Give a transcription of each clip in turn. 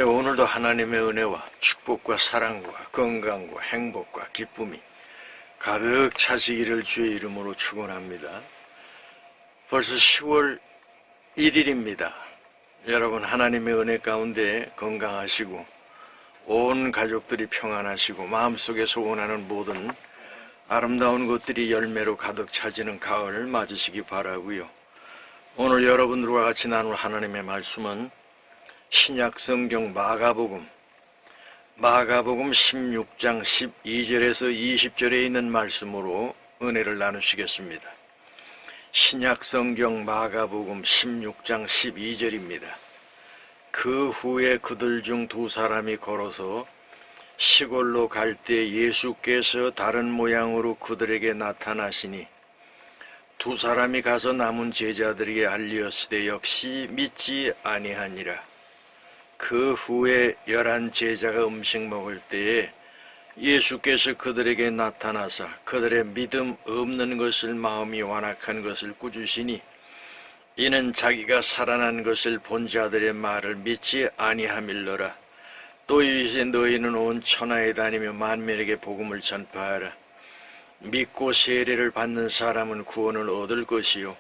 오늘도 하나님의 은혜와 축복과 사랑과 건강과 행복과 기쁨이 가득 차시기를 주의 이름으로 축원합니다. 벌써 10월 1일입니다. 여러분 하나님의 은혜 가운데 건강하시고 온 가족들이 평안하시고 마음속에 소원하는 모든 아름다운 것들이 열매로 가득 차지는 가을 맞으시기 바라고요. 오늘 여러분들과 같이 나눌 하나님의 말씀은 신약 성경 마가복음 16장 12절에서 20절에 있는 말씀으로 은혜를 나누시겠습니다. 신약 성경 마가복음 16장 12절입니다. 그 후에 그들 중 두 사람이 걸어서 시골로 갈 때 예수께서 다른 모양으로 그들에게 나타나시니 두 사람이 가서 남은 제자들에게 알리었으되 역시 믿지 아니하니라. 그 후에 11 제자가 음식 먹을 때에 예수께서 그들에게 나타나사 그들의 믿음 없는 것을 마음이 완악한 것을 꾸짖으시니 이는 자기가 살아난 것을 본 자들의 말을 믿지 아니함일러라. 또 이제 너희는 온 천하에 다니며 만민에게 복음을 전파하라. 믿고 세례를 받는 사람은 구원을 얻을 것이요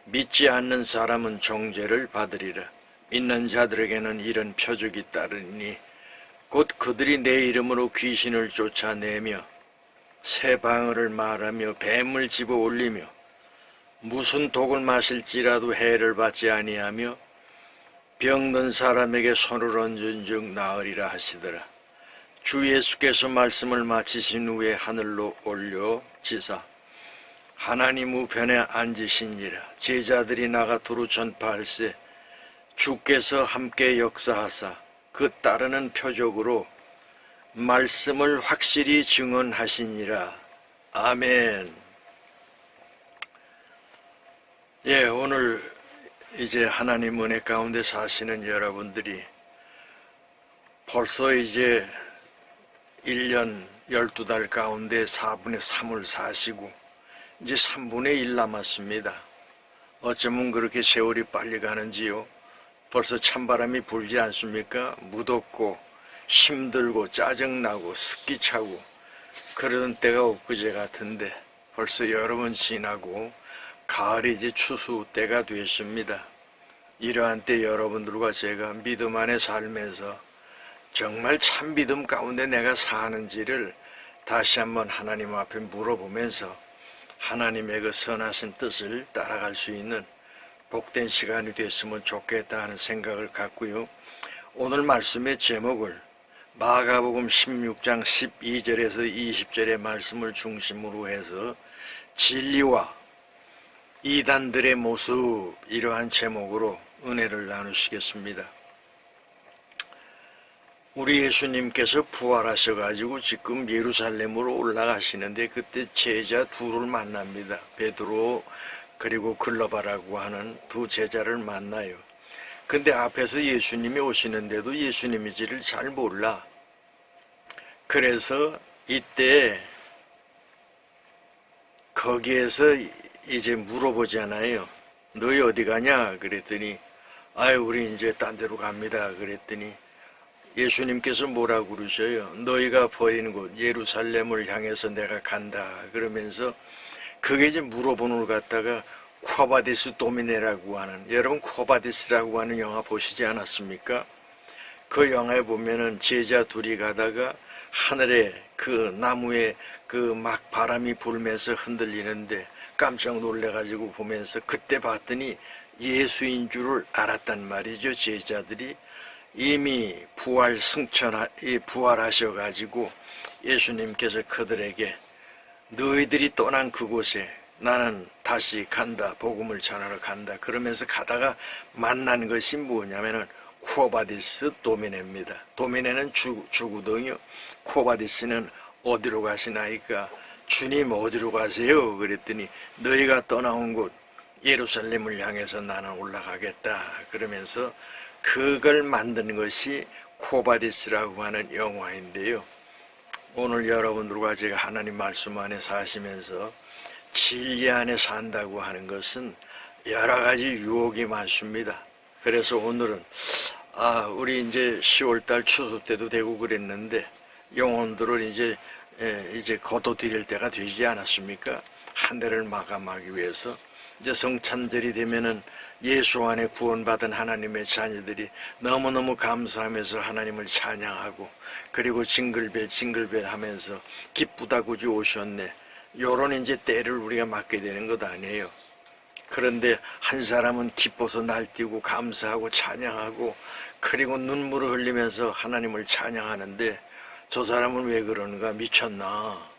믿지 않는 사람은 정죄를 받으리라. 믿는 자들에게는 이런 표적이 따르니 곧 그들이 내 이름으로 귀신을 쫓아내며 새 방언을 말하며 뱀을 집어 올리며 무슨 독을 마실지라도 해를 받지 아니하며 병든 사람에게 손을 얹은 즉 나으리라 하시더라. 주 예수께서 말씀을 마치신 후에 하늘로 올려지사 하나님 우편에 앉으시니라. 제자들이 나가 두루 전파할세 주께서 함께 역사하사 그 따르는 표적으로 말씀을 확실히 증언하시니라. 아멘. 오늘 이제 하나님 은혜 가운데 사시는 여러분들이 벌써 이제 1년 12달 가운데 4분의 3을 사시고 이제 3분의 1 남았습니다. 어쩌면 그렇게 세월이 빨리 가는지요. 벌써 찬바람이 불지 않습니까? 무덥고 힘들고 짜증나고 습기차고 그러던 때가 엊그제 같은데 벌써 여름은 지나고 가을이 이제 추수 때가 됐습니다. 이러한 때 여러분들과 제가 믿음 안에 살면서 정말 참 믿음 가운데 내가 사는지를 다시 한번 하나님 앞에 물어보면서 하나님의 그 선하신 뜻을 따라갈 수 있는 복된 시간이 됐으면 좋겠다 하는 생각을 갖고요. 오늘 말씀의 제목을 마가복음 16장 12절에서 20절의 말씀을 중심으로 해서 진리와 이단들의 모습, 이러한 제목으로 은혜를 나누시겠습니다. 우리 예수님께서 부활하셔가지고 지금 예루살렘으로 올라가시는데 그때 제자 둘을 만납니다. 베드로 그리고 글로바라고 하는 두 제자를 만나요. 근데 앞에서 예수님이 오시는데도 예수님이지를 잘 몰라. 그래서 이때 거기에서 이제 물어보잖아요. 너희 어디 가냐? 그랬더니 우리 이제 딴 데로 갑니다. 그랬더니 예수님께서 뭐라고 그러셔요? 너희가 버리는 곳 예루살렘을 향해서 내가 간다. 그러면서 그게 이제 물어보는 걸 갖다가 쿠바디스 도미네라고 하는, 여러분 쿠바디스라고 하는 영화 보시지 않았습니까? 그 영화에 보면은 제자 둘이 가다가 하늘에 그 나무에 그 막 바람이 불면서 흔들리는데 깜짝 놀래가지고 보면서 그때 봤더니 예수인 줄을 알았단 말이죠. 제자들이 이미 부활하셔가지고 예수님께서 그들에게 너희들이 떠난 그곳에 나는 다시 간다. 복음을 전하러 간다. 그러면서 가다가 만난 것이 뭐냐면은 쿠오바디스 도미네입니다. 도미네는 주구동이요. 쿠오바디스는 어디로 가시나이까? 주님 어디로 가세요? 그랬더니 너희가 떠나온 곳 예루살렘을 향해서 나는 올라가겠다. 그러면서 그걸 만든 것이 쿠오바디스라고 하는 영화인데요. 오늘 여러분들과 제가 하나님 말씀 안에 사시면서 진리 안에 산다고 하는 것은 여러 가지 유혹이 많습니다. 그래서 오늘은 우리 이제 10월달 추수 때도 되고 그랬는데 영혼들을 이제 거둬들일 때가 되지 않았습니까? 한 해를 마감하기 위해서 이제 성찬절이 되면은 예수 안에 구원받은 하나님의 자녀들이 너무너무 감사하면서 하나님을 찬양하고 그리고 징글벨 징글벨 하면서 기쁘다 구주 오셨네. 요런 이제 때를 우리가 맞게 되는 것 아니에요. 그런데 한 사람은 기뻐서 날뛰고 감사하고 찬양하고 그리고 눈물을 흘리면서 하나님을 찬양하는데 저 사람은 왜 그러는가? 미쳤나?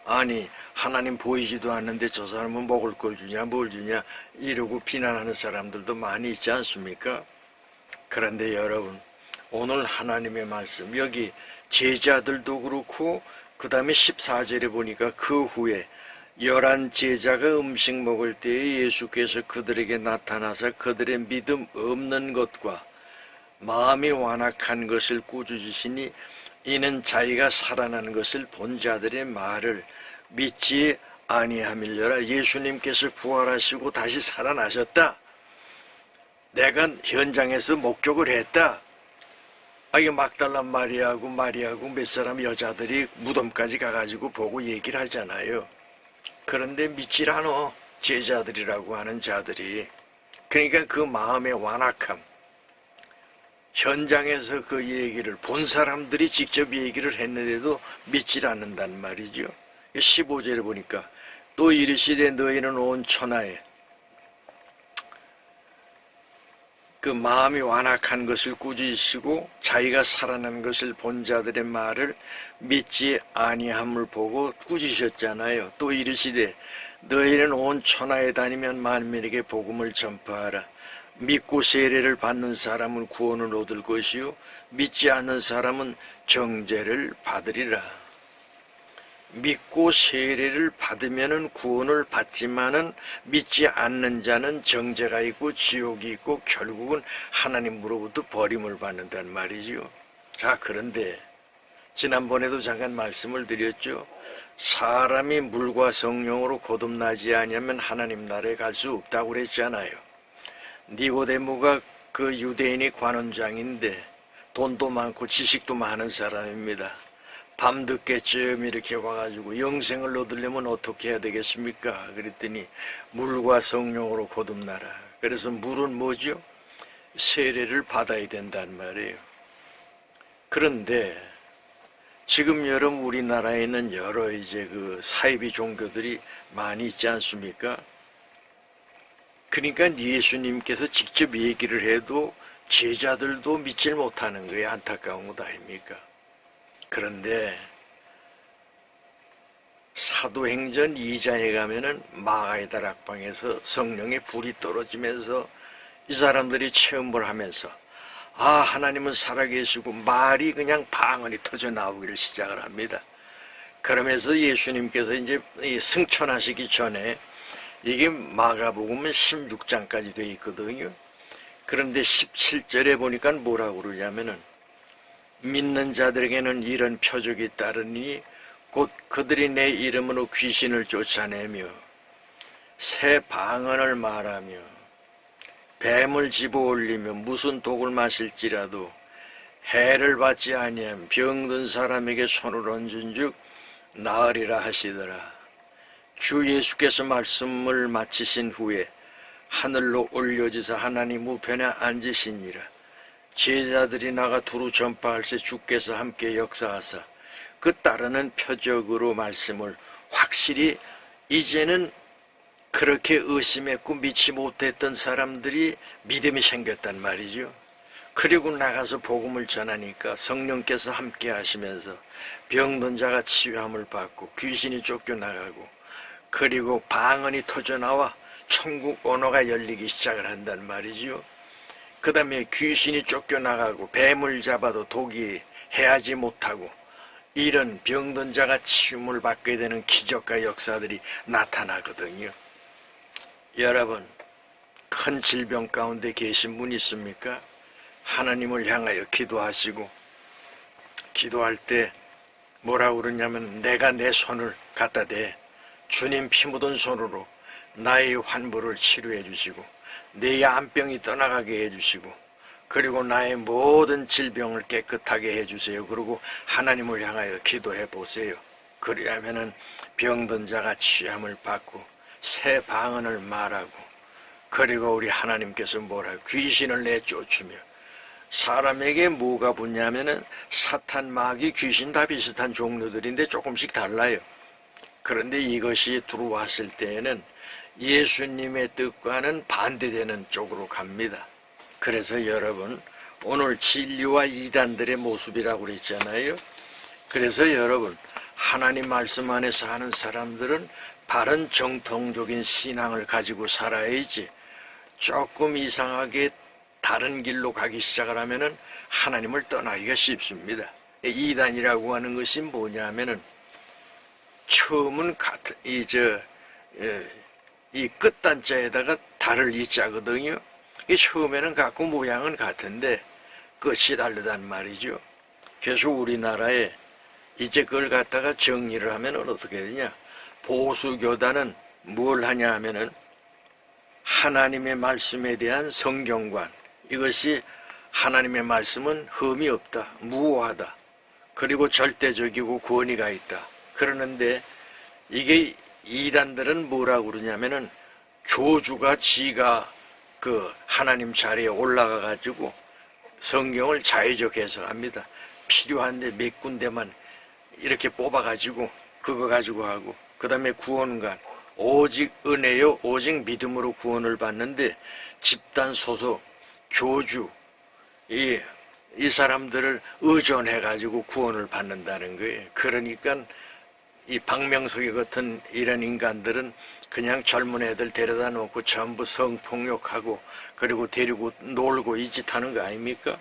아니 하나님 보이지도 않는데 저 사람은 먹을 걸 주냐 뭘 주냐 이러고 비난하는 사람들도 많이 있지 않습니까? 그런데 여러분 오늘 하나님의 말씀 여기 제자들도 그렇고 그 다음에 14절에 보니까 그 후에 11 제자가 음식 먹을 때에 예수께서 그들에게 나타나서 그들의 믿음 없는 것과 마음이 완악한 것을 꾸짖으시니 이는 자기가 살아나는 것을 본 자들의 말을 믿지 아니함일려라. 예수님께서 부활하시고 다시 살아나셨다. 내가 현장에서 목격을 했다. 이게 막달라 마리아하고 몇 사람 여자들이 무덤까지 가가지고 보고 얘기를 하잖아요. 그런데 믿질 않어. 제자들이라고 하는 자들이. 그러니까 그 마음의 완악함. 현장에서 그 얘기를 본 사람들이 직접 얘기를 했는데도 믿질 않는단 말이죠. 15절에 보니까 또 이르시되 너희는 온 천하에 그 마음이 완악한 것을 꾸짖으시고 자기가 살아난 것을 본 자들의 말을 믿지 아니함을 보고 꾸짖으셨잖아요. 또 이르시되 너희는 온 천하에 다니면 만민에게 복음을 전파하라. 믿고 세례를 받는 사람은 구원을 얻을 것이요 믿지 않는 사람은 정죄를 받으리라. 믿고 세례를 받으면은 구원을 받지만은 믿지 않는 자는 정죄가 있고 지옥이 있고 결국은 하나님으로부터 버림을 받는단 말이죠. 자, 그런데 지난번에도 잠깐 말씀을 드렸죠. 사람이 물과 성령으로 거듭나지 아니하면 하나님 나라에 갈 수 없다고 그랬잖아요. 니고데모가 그 유대인의 관원장인데 돈도 많고 지식도 많은 사람입니다. 밤늦게쯤 이렇게 와가지고 영생을 얻으려면 어떻게 해야 되겠습니까? 그랬더니 물과 성령으로 거듭나라. 그래서 물은 뭐죠? 세례를 받아야 된단 말이에요. 그런데 지금 여러분 우리나라에는 여러 이제 그 사이비 종교들이 많이 있지 않습니까? 그러니까 예수님께서 직접 얘기를 해도 제자들도 믿질 못하는 거예요. 안타까운 것 아닙니까? 그런데 사도행전 2장에 가면은 마가의 다락방에서 성령의 불이 떨어지면서 이 사람들이 체험을 하면서 하나님은 살아계시고 말이 그냥 방언이 터져 나오기를 시작을 합니다. 그러면서 예수님께서 이제 승천하시기 전에 이게 마가복음은 16장까지 돼 있거든요. 그런데 17절에 보니까 뭐라고 그러냐면은 믿는 자들에게는 이런 표적이 따르니 곧 그들이 내 이름으로 귀신을 쫓아내며 새 방언을 말하며 뱀을 집어올리며 무슨 독을 마실지라도 해를 받지 아니하면 병든 사람에게 손을 얹은 즉 나으리라 하시더라. 주 예수께서 말씀을 마치신 후에 하늘로 올려지사 하나님 우편에 앉으시니라. 제자들이 나가 두루 전파할새 주께서 함께 역사하사 그 따르는 표적으로 말씀을 확실히 이제는 그렇게 의심했고 믿지 못했던 사람들이 믿음이 생겼단 말이죠. 그리고 나가서 복음을 전하니까 성령께서 함께 하시면서 병든 자가 치유함을 받고 귀신이 쫓겨나가고 그리고 방언이 터져나와 천국 언어가 열리기 시작을 한단 말이죠. 그 다음에 귀신이 쫓겨나가고 뱀을 잡아도 독이 해하지 못하고 이런 병든 자가 치유를 받게 되는 기적과 역사들이 나타나거든요. 여러분, 큰 질병 가운데 계신 분 있습니까? 하나님을 향하여 기도하시고 기도할 때 뭐라고 그러냐면 내가 내 손을 갖다 대 주님 피 묻은 손으로 나의 환부를 치료해 주시고 내 암병이 떠나가게 해주시고 그리고 나의 모든 질병을 깨끗하게 해주세요. 그리고 하나님을 향하여 기도해 보세요. 그리하면은 병든 자가 취함을 받고 새 방언을 말하고, 그리고 우리 하나님께서 뭐라고 귀신을 내쫓으며, 사람에게 뭐가 붙냐면은 사탄, 마귀, 귀신 다 비슷한 종류들인데 조금씩 달라요. 그런데 이것이 들어왔을 때에는 예수님의 뜻과는 반대되는 쪽으로 갑니다. 그래서 여러분, 오늘 진리와 이단들의 모습이라고 그랬잖아요. 그래서 여러분, 하나님 말씀 안에 사는 사람들은 바른 정통적인 신앙을 가지고 살아야지, 조금 이상하게 다른 길로 가기 시작을 하면은 하나님을 떠나기가 쉽습니다. 이단이라고 하는 것이 뭐냐면은 처음은 같은 이 끝단자에다가 달을 이자거든요. 처음에는 같고 모양은 같은데 끝이 다르단 말이죠. 그래서 우리나라에 이제 그걸 갖다가 정리를 하면 어떻게 되냐? 보수교단은 뭘 하냐 하면은 하나님의 말씀에 대한 성경관, 이것이 하나님의 말씀은 흠이 없다, 무오하다, 그리고 절대적이고 권위가 있다. 그러는데 이게 이단들은 뭐라고 그러냐면은 교주가 지가 그 하나님 자리에 올라가 가지고 성경을 자의적 해석합니다. 필요한데 몇 군데만 이렇게 뽑아 가지고 그거 가지고 하고, 그 다음에 구원관, 오직 은혜요 오직 믿음으로 구원을 받는데 집단 소속 교주, 이 사람들을 의존해 가지고 구원을 받는다는 거예요. 그러니까 이 박명석이 같은 이런 인간들은 그냥 젊은 애들 데려다 놓고 전부 성폭력하고 그리고 데리고 놀고 이 짓 하는 거 아닙니까?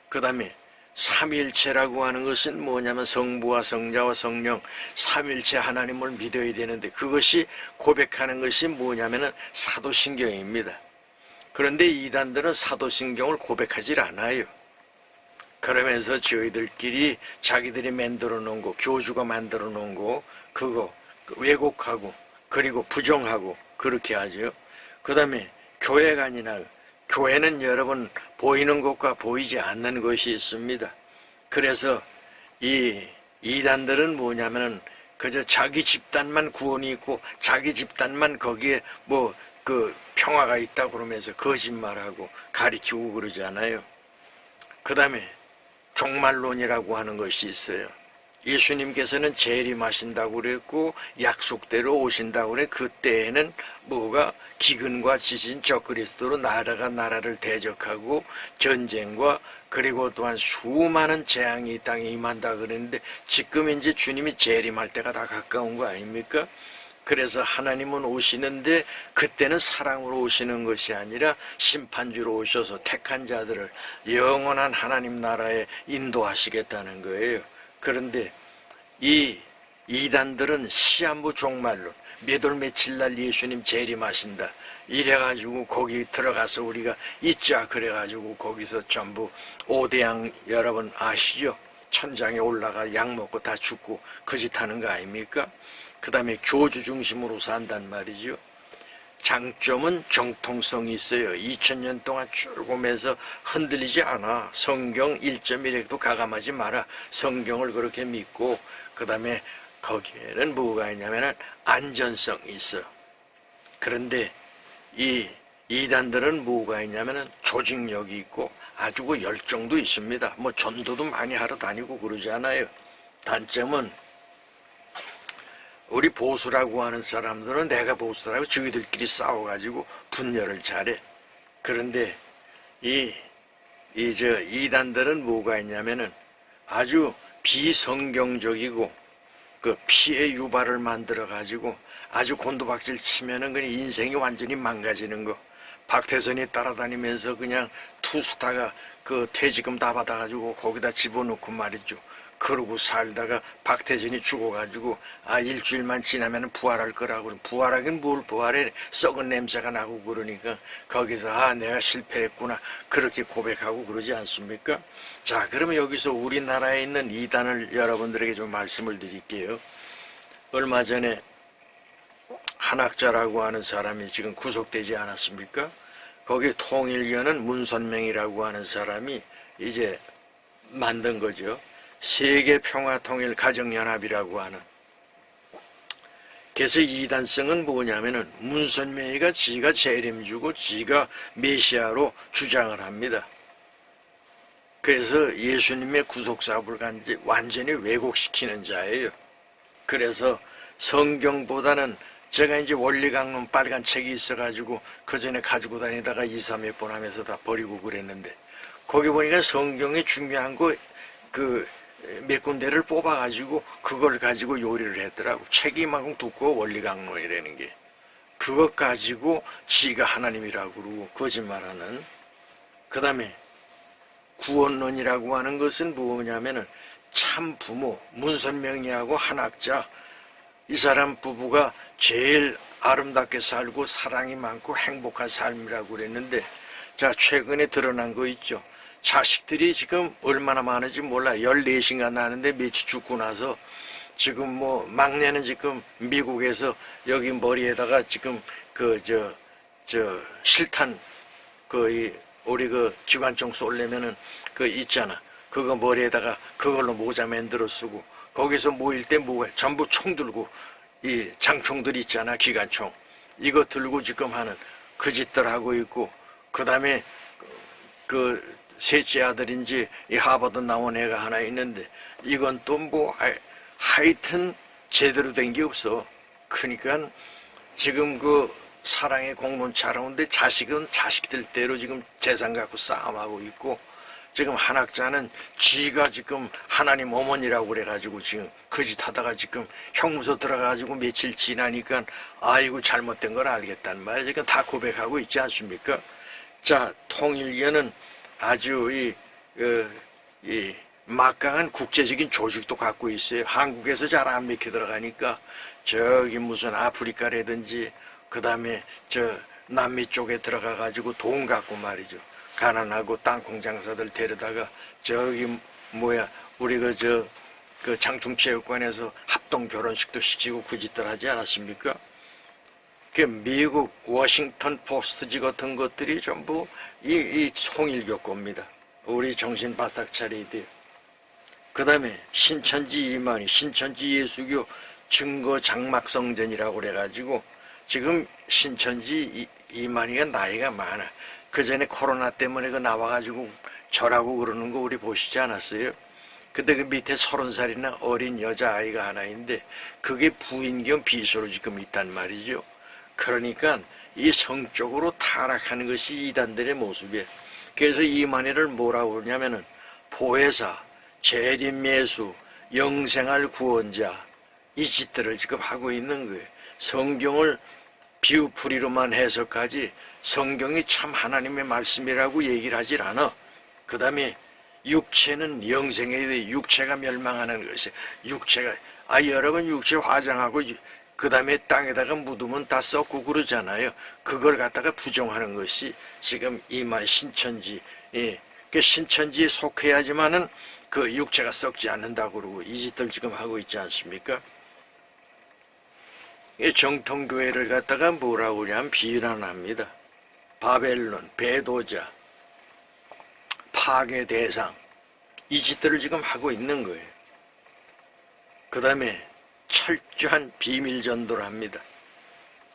그 다음에 삼위일체라고 하는 것은 뭐냐면 성부와 성자와 성령 삼위일체 하나님을 믿어야 되는데, 그것이 고백하는 것이 뭐냐면은 사도신경입니다. 그런데 이단들은 사도신경을 고백하지 않아요. 그러면서 저희들끼리 자기들이 만들어 놓은 거, 교주가 만들어 놓은 거, 그거 왜곡하고 그리고 부정하고 그렇게 하죠. 그 다음에 교회가 아니라, 교회는 여러분 보이는 것과 보이지 않는 것이 있습니다. 그래서 이 이단들은 뭐냐면은 그저 자기 집단만 구원이 있고 자기 집단만 거기에 뭐 그 평화가 있다 그러면서 거짓말하고 가리키고 그러잖아요. 그 다음에 종말론이라고 하는 것이 있어요. 예수님께서는 재림하신다고 그랬고 약속대로 오신다고 그래. 그때에는 뭐가 기근과 지진, 적그리스도로 나라가 나라를 대적하고 전쟁과 그리고 또한 수많은 재앙이 이 땅에 임한다 그랬는데, 지금 이제 주님이 재림할 때가 다 가까운 거 아닙니까? 그래서 하나님은 오시는데 그때는 사랑으로 오시는 것이 아니라 심판주로 오셔서 택한 자들을 영원한 하나님 나라에 인도하시겠다는 거예요. 그런데 이 이단들은 시한부 종말론, 몇 월 며칠 날 예수님 재림하신다 이래가지고 거기 들어가서 우리가 있자 그래가지고 거기서 전부 오대양 여러분 아시죠? 천장에 올라가 약 먹고 다 죽고 그 짓 하는 거 아닙니까? 그 다음에 교주 중심으로 산단 말이죠. 장점은 정통성이 있어요. 2000년 동안 쭉 오면서 흔들리지 않아. 성경 1.1에도 가감하지 마라. 성경을 그렇게 믿고, 그 다음에 거기에는 뭐가 있냐면 안전성이 있어. 그런데 이 이단들은 뭐가 있냐면 조직력이 있고 아주 그 열정도 있습니다. 뭐 전도도 많이 하러 다니고 그러지 않아요. 단점은 우리 보수라고 하는 사람들은 내가 보수라고 저희들끼리 싸워가지고 분열을 잘해. 그런데 이단들은 뭐가 있냐면은 아주 비성경적이고 그 피해 유발을 만들어가지고 아주 곤두박질 치면은 그냥 인생이 완전히 망가지는 거. 박태선이 따라다니면서 그냥 투스타가 그 퇴직금 다 받아가지고 거기다 집어넣고 말이죠. 그러고 살다가 박태진이 죽어가지고 일주일만 지나면 부활할 거라고. 부활하긴 뭘 부활해, 썩은 냄새가 나고 그러니까 거기서 내가 실패했구나 그렇게 고백하고 그러지 않습니까? 자, 그러면 여기서 우리나라에 있는 이단을 여러분들에게 좀 말씀을 드릴게요. 얼마 전에 한학자라고 하는 사람이 지금 구속되지 않았습니까? 거기 통일교는 문선명이라고 하는 사람이 이제 만든 거죠. 세계평화통일가정연합이라고 하는. 그래서 이단성은 뭐냐면은 문선명이가 지가 재림주고 지가 메시아로 주장을 합니다. 그래서 예수님의 구속사업을 완전히 왜곡시키는 자예요. 그래서 성경보다는 제가 이제 원리강론 빨간 책이 있어가지고 그 전에 가지고 다니다가 2, 3회 번 하면서 다 버리고 그랬는데 거기 보니까 성경에 중요한 거 몇 군데를 뽑아가지고 그걸 가지고 요리를 했더라고. 책이 막 두꺼워 원리강론이라는 게. 그것 가지고 지가 하나님이라고 그러고 거짓말하는. 그 다음에 구원론이라고 하는 것은 뭐냐면은 참 부모 문선명이하고 한학자 이 사람 부부가 제일 아름답게 살고 사랑이 많고 행복한 삶이라고 그랬는데 자 최근에 드러난 거 있죠. 자식들이 지금 얼마나 많은지 몰라. 14시가 나는데 며칠 죽고 나서 지금 뭐 막내는 지금 미국에서 여기 머리에다가 지금 실탄 우리 기관총 쏠려면은 있잖아. 그거 머리에다가 그걸로 모자 만들어 쓰고 거기서 모일 때 전부 총 들고 이 장총들 있잖아. 기관총. 이거 들고 지금 하는 그 짓들 하고 있고 그 다음에 셋째 아들인지 이 하버드 나온 애가 하나 있는데 이건 또 하여튼 제대로 된 게 없어. 그러니까 지금 사랑의 공론차라운데 자식은 자식들대로 지금 재산 갖고 싸움하고 있고 지금 한학자는 지가 지금 하나님 어머니라고 그래가지고 지금 그 짓 하다가 지금 형무소 들어가가지고 며칠 지나니까 아이고 잘못된 걸 알겠단 말이야. 지금 다 고백하고 있지 않습니까? 자, 통일교는 아주 이 막강한 국제적인 조직도 갖고 있어요. 한국에서 잘 안 먹혀 들어가니까 저기 무슨 아프리카라든지 그 다음에 남미 쪽에 들어가가지고 돈 갖고 말이죠. 가난하고 땅콩 장사들 데려다가 저기 우리 장충체육관에서 합동 결혼식도 시키고 그 짓들 하지 않았습니까? 미국 워싱턴 포스트지 같은 것들이 전부 이 통일교 겁니다. 우리 정신 바싹 차려야 돼요. 그 다음에 신천지 이만희, 신천지 예수교 증거 장막성전이라고 그래가지고 지금 신천지 이만희가 나이가 많아. 그 전에 코로나 때문에 나와가지고 절하고 그러는 거 우리 보시지 않았어요? 근데 그 밑에 30살이나 어린 여자아이가 하나 있는데 그게 부인 겸 비서로 지금 있단 말이죠. 그러니까 이 성적으로 타락하는 것이 이단들의 모습이에요. 그래서 이만희를 뭐라고 그러냐면은 보혜사, 재림예수, 영생할 구원자 이 짓들을 지금 하고 있는 거예요. 성경을 비우풀이로만 해석하지 성경이 참 하나님의 말씀이라고 얘기를 하질 않아. 그 다음에 육체는 영생에 대해 육체가 멸망하는 것이 육체가 여러분 육체 화장하고 그 다음에 땅에다가 묻으면 다 썩고 그러잖아요. 그걸 갖다가 부정하는 것이 지금 이 말 신천지 그 신천지에 속해야지만은 그 육체가 썩지 않는다고 그러고 이 짓들 지금 하고 있지 않습니까? 정통교회를 갖다가 뭐라고 그러냐면 비난합니다. 바벨론, 배도자, 파괴 대상 이 짓들을 지금 하고 있는 거예요. 그 다음에 철저한 비밀 전도를 합니다.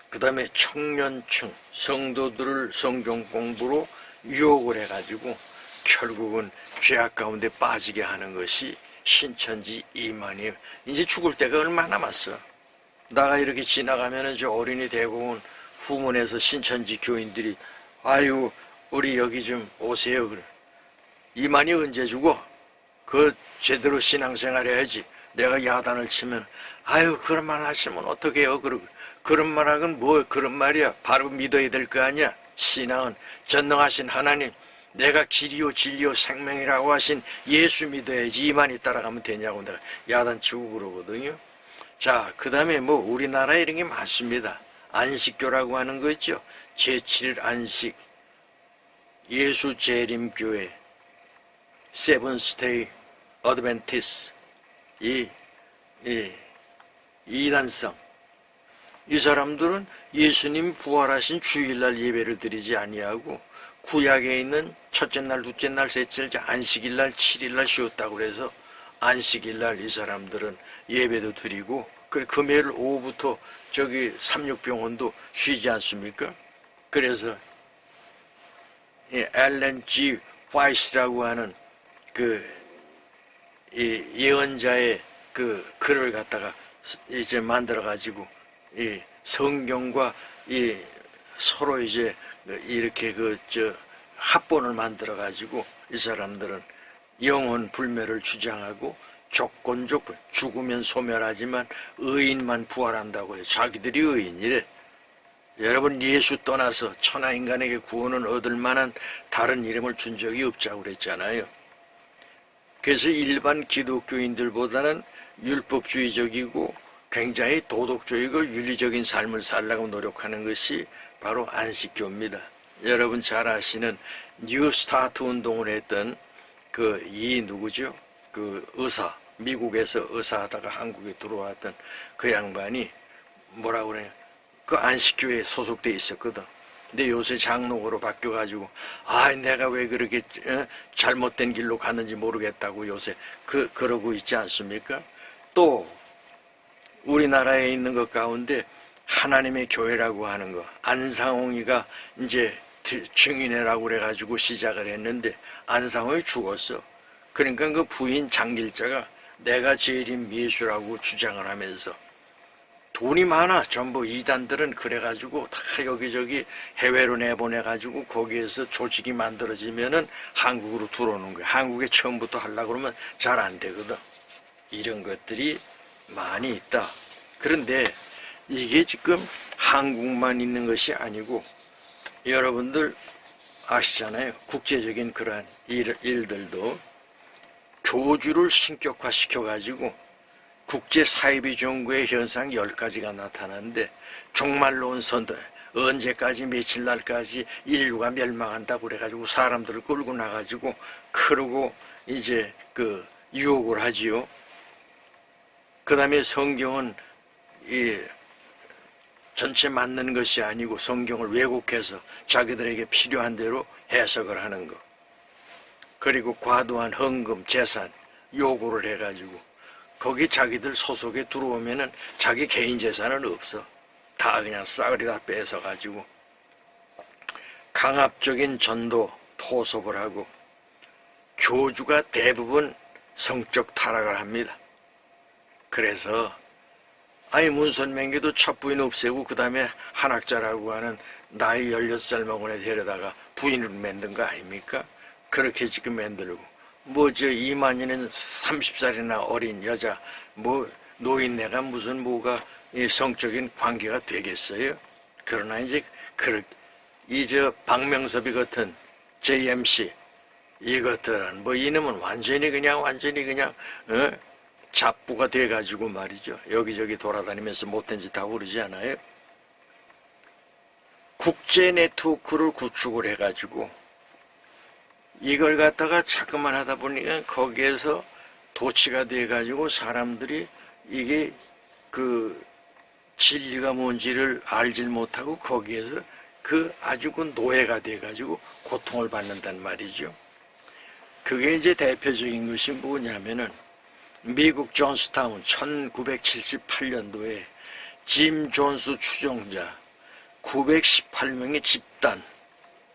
그 다음에 청년층, 성도들을 성경 공부로 유혹을 해가지고 결국은 죄악 가운데 빠지게 하는 것이 신천지 이만희예요. 이제 죽을 때가 얼마 남았어. 나가 이렇게 지나가면은 저 어린이 대공원 후문에서 신천지 교인들이 아유 우리 여기 좀 오세요 그래. 이만희 언제 죽어? 그 제대로 신앙생활 해야지. 내가 야단을 치면 아유 그런 말 하시면 어떡해요? 그런 말하건 뭐 그런 말이야. 바로 믿어야 될 거 아니야. 신앙은 전능하신 하나님 내가 길이요 진리요 생명이라고 하신 예수 믿어야지 이만희 따라가면 되냐고 내가 야단치고 그러거든요. 자, 그 다음에 우리나라에 이런 게 많습니다. 안식교라고 하는 거 있죠. 제7일 안식, 예수 재림교회, 세븐스테이 어드벤티스, 이단성, 이 사람들은 예수님 부활하신 주일날 예배를 드리지 아니하고 구약에 있는 첫째 날, 둘째 날, 셋째 날, 안식일날, 7일날 쉬었다고 그래서 안식일날 이 사람들은 예배도 드리고 그래 금요일 오후부터 저기 삼육병원도 쉬지 않습니까? 그래서 엘렌 G. 화이트라고 하는 그 예언자의 그 글을 갖다가 이제 만들어 가지고 이 성경과 이 서로 이제 이렇게 합본을 만들어 가지고 이 사람들은 영혼 불멸을 주장하고 조건적 죽으면 소멸하지만 의인만 부활한다고 해요. 자기들이 의인이래. 여러분 예수 떠나서 천하인간에게 구원을 얻을 만한 다른 이름을 준 적이 없자고 그랬잖아요. 그래서 일반 기독교인들보다는 율법주의적이고 굉장히 도덕적이고 윤리적인 삶을 살려고 노력하는 것이 바로 안식교입니다. 여러분 잘 아시는 뉴스타트 운동을 했던 누구죠? 그 의사, 미국에서 의사하다가 한국에 들어왔던 그 양반이 뭐라고 그래요? 그 안식교에 소속돼 있었거든. 근데 요새 장로로 바뀌어가지고 내가 왜 그렇게 잘못된 길로 갔는지 모르겠다고 요새 그러고 있지 않습니까? 또 우리나라에 있는 것 가운데 하나님의 교회라고 하는 거 안상홍이가 이제 증인회라고 그래가지고 시작을 했는데 안상홍이 죽었어. 그러니까 그 부인 장길자가 내가 제일인 예수라고 주장을 하면서 돈이 많아. 전부 이단들은 그래가지고 다 여기저기 해외로 내보내가지고 거기에서 조직이 만들어지면은 한국으로 들어오는 거야. 한국에 처음부터 하려고 그러면 잘 안 되거든. 이런 것들이 많이 있다. 그런데 이게 지금 한국만 있는 것이 아니고 여러분들 아시잖아요. 국제적인 그러한 일들도 교주를 신격화시켜가지고 국제사회비 종교의 현상 10가지가 나타나는데 종말로 온 선들 언제까지 며칠 날까지 인류가 멸망한다고 그래가지고 사람들을 끌고 나가지고 그러고 이제 유혹을 하지요. 그 다음에 성경은 전체 맞는 것이 아니고 성경을 왜곡해서 자기들에게 필요한 대로 해석을 하는 것. 그리고 과도한 헌금, 재산 요구를 해가지고 거기 자기들 소속에 들어오면은 자기 개인 재산은 없어. 다 그냥 싸그리 다 뺏어가지고 강압적인 전도 포섭을 하고 교주가 대부분 성적 타락을 합니다. 그래서 문선명기도 첫 부인 없애고 그 다음에 한학자라고 하는 나이 16살 먹은 애 데려다가 부인을 만든 거 아닙니까? 그렇게 지금 만들고 이만희는 30살이나 어린 여자 노인네가 무슨 뭐가 성적인 관계가 되겠어요? 그러나 이제 박명섭이 같은 JMC 이것들은 이놈은 완전히 그냥 잡부가 돼가지고 말이죠. 여기저기 돌아다니면서 못된 짓 하고 그러지 않아요? 국제 네트워크를 구축을 해가지고 이걸 갖다가 자꾸만 하다 보니까 거기에서 도취가 돼가지고 사람들이 이게 진리가 뭔지를 알질 못하고 거기에서 아주 노예가 돼가지고 고통을 받는단 말이죠. 그게 이제 대표적인 것이 뭐냐면은 미국 존스타운 1978년도에 짐 존스 추종자 918명의 집단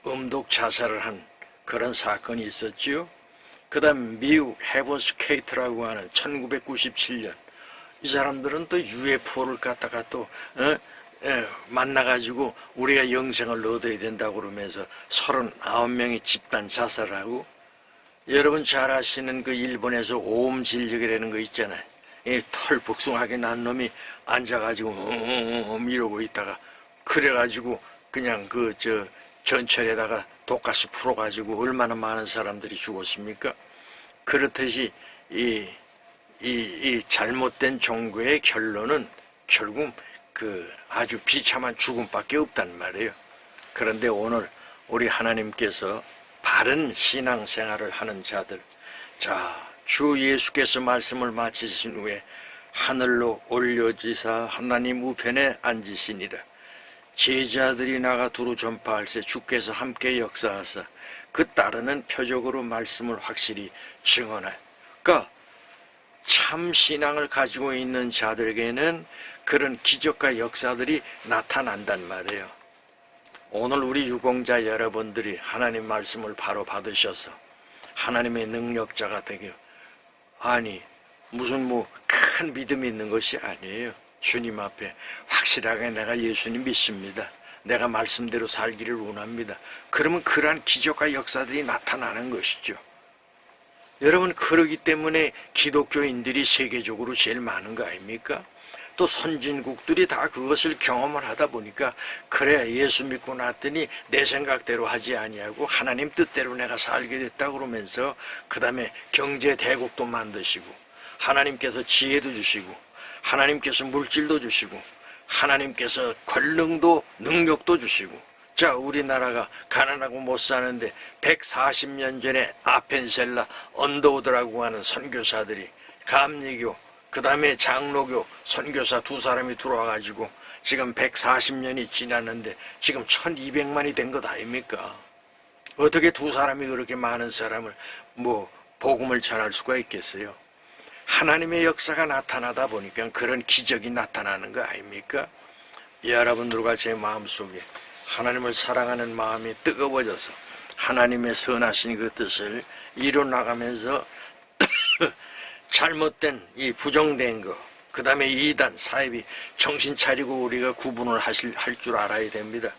음독 자살을 한 그런 사건이 있었지요. 그 다음 미국 헤븐스케이트라고 하는 1997년 이 사람들은 또 UFO를 갖다가 또 만나가지고 우리가 영생을 얻어야 된다고 그러면서 39명의 집단 자살을 하고 여러분 잘 아시는 일본에서 오음진력이라는 거 있잖아요. 털 복숭하게 난 놈이 앉아가지고 이러고 있다가 그래가지고 그냥 전철에다가 독가스 풀어가지고 얼마나 많은 사람들이 죽었습니까? 그렇듯이 이 잘못된 종교의 결론은 결국 아주 비참한 죽음밖에 없단 말이에요. 그런데 오늘 우리 하나님께서 바른 신앙생활을 하는 자들, 주 예수께서 말씀을 마치신 후에 하늘로 올려지사 하나님 우편에 앉으시니라. 제자들이 나가 두루 전파할세 주께서 함께 역사하사 그 따르는 표적으로 말씀을 확실히 증언하여. 그러니까 참 신앙을 가지고 있는 자들에게는 그런 기적과 역사들이 나타난단 말이에요. 오늘 우리 유공자 여러분들이 하나님 말씀을 바로 받으셔서 하나님의 능력자가 되게, 아니 무슨 큰 믿음이 있는 것이 아니에요. 주님 앞에 확실하게 내가 예수님 믿습니다, 내가 말씀대로 살기를 원합니다. 그러면 그러한 기적과 역사들이 나타나는 것이죠. 여러분, 그러기 때문에 기독교인들이 세계적으로 제일 많은 거 아닙니까? 또 선진국들이 다 그것을 경험을 하다 보니까, 그래 예수 믿고 났더니 내 생각대로 하지 아니하고 하나님 뜻대로 내가 살게 됐다 그러면서 그 다음에 경제 대국도 만드시고 하나님께서 지혜도 주시고 하나님께서 물질도 주시고 하나님께서 권능도 능력도 주시고. 자, 우리나라가 가난하고 못 사는데 140년 전에 아펜셀라 언더우드라고 하는 선교사들이 감리교 그 다음에 장로교 선교사 두 사람이 들어와가지고 지금 140년이 지났는데 지금 1200만이 된 것 아닙니까? 어떻게 두 사람이 그렇게 많은 사람을 복음을 전할 수가 있겠어요? 하나님의 역사가 나타나다 보니까 그런 기적이 나타나는 거 아닙니까? 여러분들과 제 마음속에 하나님을 사랑하는 마음이 뜨거워져서 하나님의 선하신 그 뜻을 이뤄나가면서 잘못된 이 부정된 거, 그 다음에 이단 사입이 정신 차리고 우리가 구분을 할 줄 알아야 됩니다.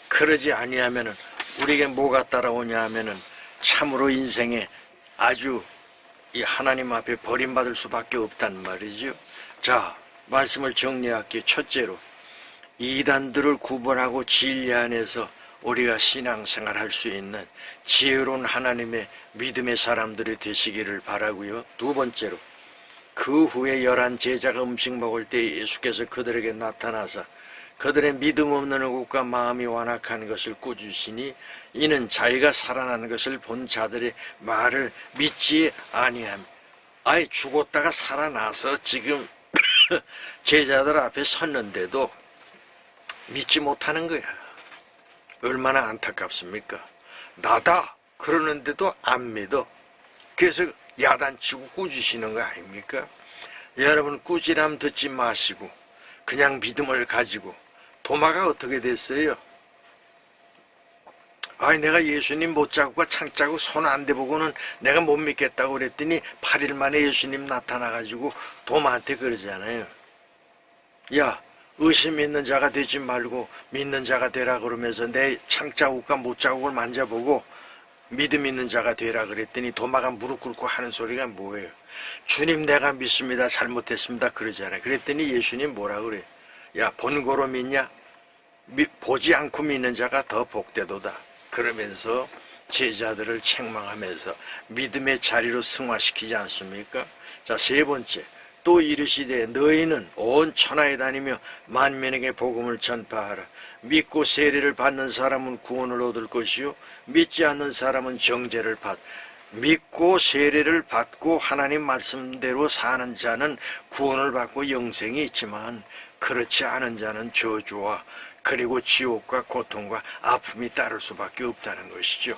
그러지 아니하면은 우리에게 뭐가 따라오냐 하면은 참으로 인생에 아주 이 하나님 앞에 버림받을 수밖에 없단 말이죠. 자, 말씀을 정리할게요. 첫째로, 이단들을 구분하고 진리 안에서 우리가 신앙생활할 수 있는 지혜로운 하나님의 믿음의 사람들이 되시기를 바라고요. 두 번째로, 그 후에 11 제자가 음식 먹을 때 예수께서 그들에게 나타나사 그들의 믿음 없는 의국과 마음이 완악한 것을 꾸짖으시니 이는 자기가 살아난 것을 본 자들의 말을 믿지 아니함. 아예 죽었다가 살아나서 지금 제자들 앞에 섰는데도 믿지 못하는 거야. 얼마나 안타깝습니까? 나다 그러는데도 안 믿어. 그래서 야단치고 꾸짖으시는 거 아닙니까? 여러분, 꾸지람 듣지 마시고 그냥 믿음을 가지고. 도마가 어떻게 됐어요? 아니, 내가 예수님 못자국과 창자국 손 안 대보고는 내가 못 믿겠다고 그랬더니 8일 만에 예수님 나타나가지고 도마한테 그러잖아요. 야, 의심 있는 자가 되지 말고 믿는 자가 되라 그러면서 내 창자국과 못자국을 만져보고 믿음 있는 자가 되라 그랬더니 도마가 무릎 꿇고 하는 소리가 뭐예요? 주님, 내가 믿습니다, 잘못했습니다 그러잖아요. 그랬더니 예수님 뭐라 그래? 야, 본고로 믿냐? 보지 않고 믿는 자가 더 복되도다 그러면서 제자들을 책망하면서 믿음의 자리로 승화시키지 않습니까? 자, 세 번째, 또 이르시되 너희는 온 천하에 다니며 만민에게 복음을 전파하라. 믿고 세례를 받는 사람은 구원을 얻을 것이요 믿지 않는 사람은 정죄를 믿고 세례를 받고 하나님 말씀대로 사는 자는 구원을 받고 영생이 있지만 그렇지 않은 자는 저주와 그리고 지옥과 고통과 아픔이 따를 수밖에 없다는 것이죠.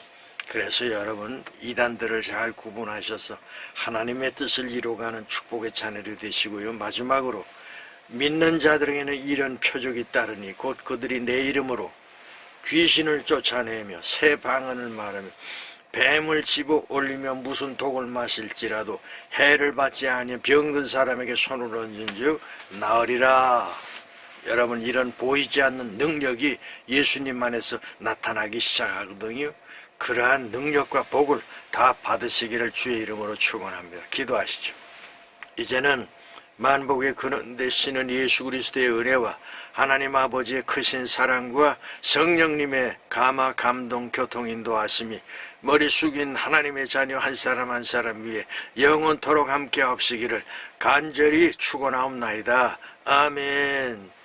그래서 여러분, 이단들을 잘 구분하셔서 하나님의 뜻을 이루어가는 축복의 자녀들이 되시고요. 마지막으로, 믿는 자들에게는 이런 표적이 따르니 곧 그들이 내 이름으로 귀신을 쫓아내며 새 방언을 말하며 뱀을 집어 올리며 무슨 독을 마실지라도 해를 받지 아니하 병든 사람에게 손을 얹은 즉 나으리라. 여러분, 이런 보이지 않는 능력이 예수님 안에서 나타나기 시작하거든요. 그러한 능력과 복을 다 받으시기를 주의 이름으로 축원합니다. 기도하시죠. 이제는 만복의 근원 되시는 예수 그리스도의 은혜와 하나님 아버지의 크신 사랑과 성령님의 감화 감동 교통 인도하심이 머리 숙인 하나님의 자녀 한 사람 한 사람 위에 영원토록 함께 하옵시기를 간절히 축원하옵나이다. 아멘.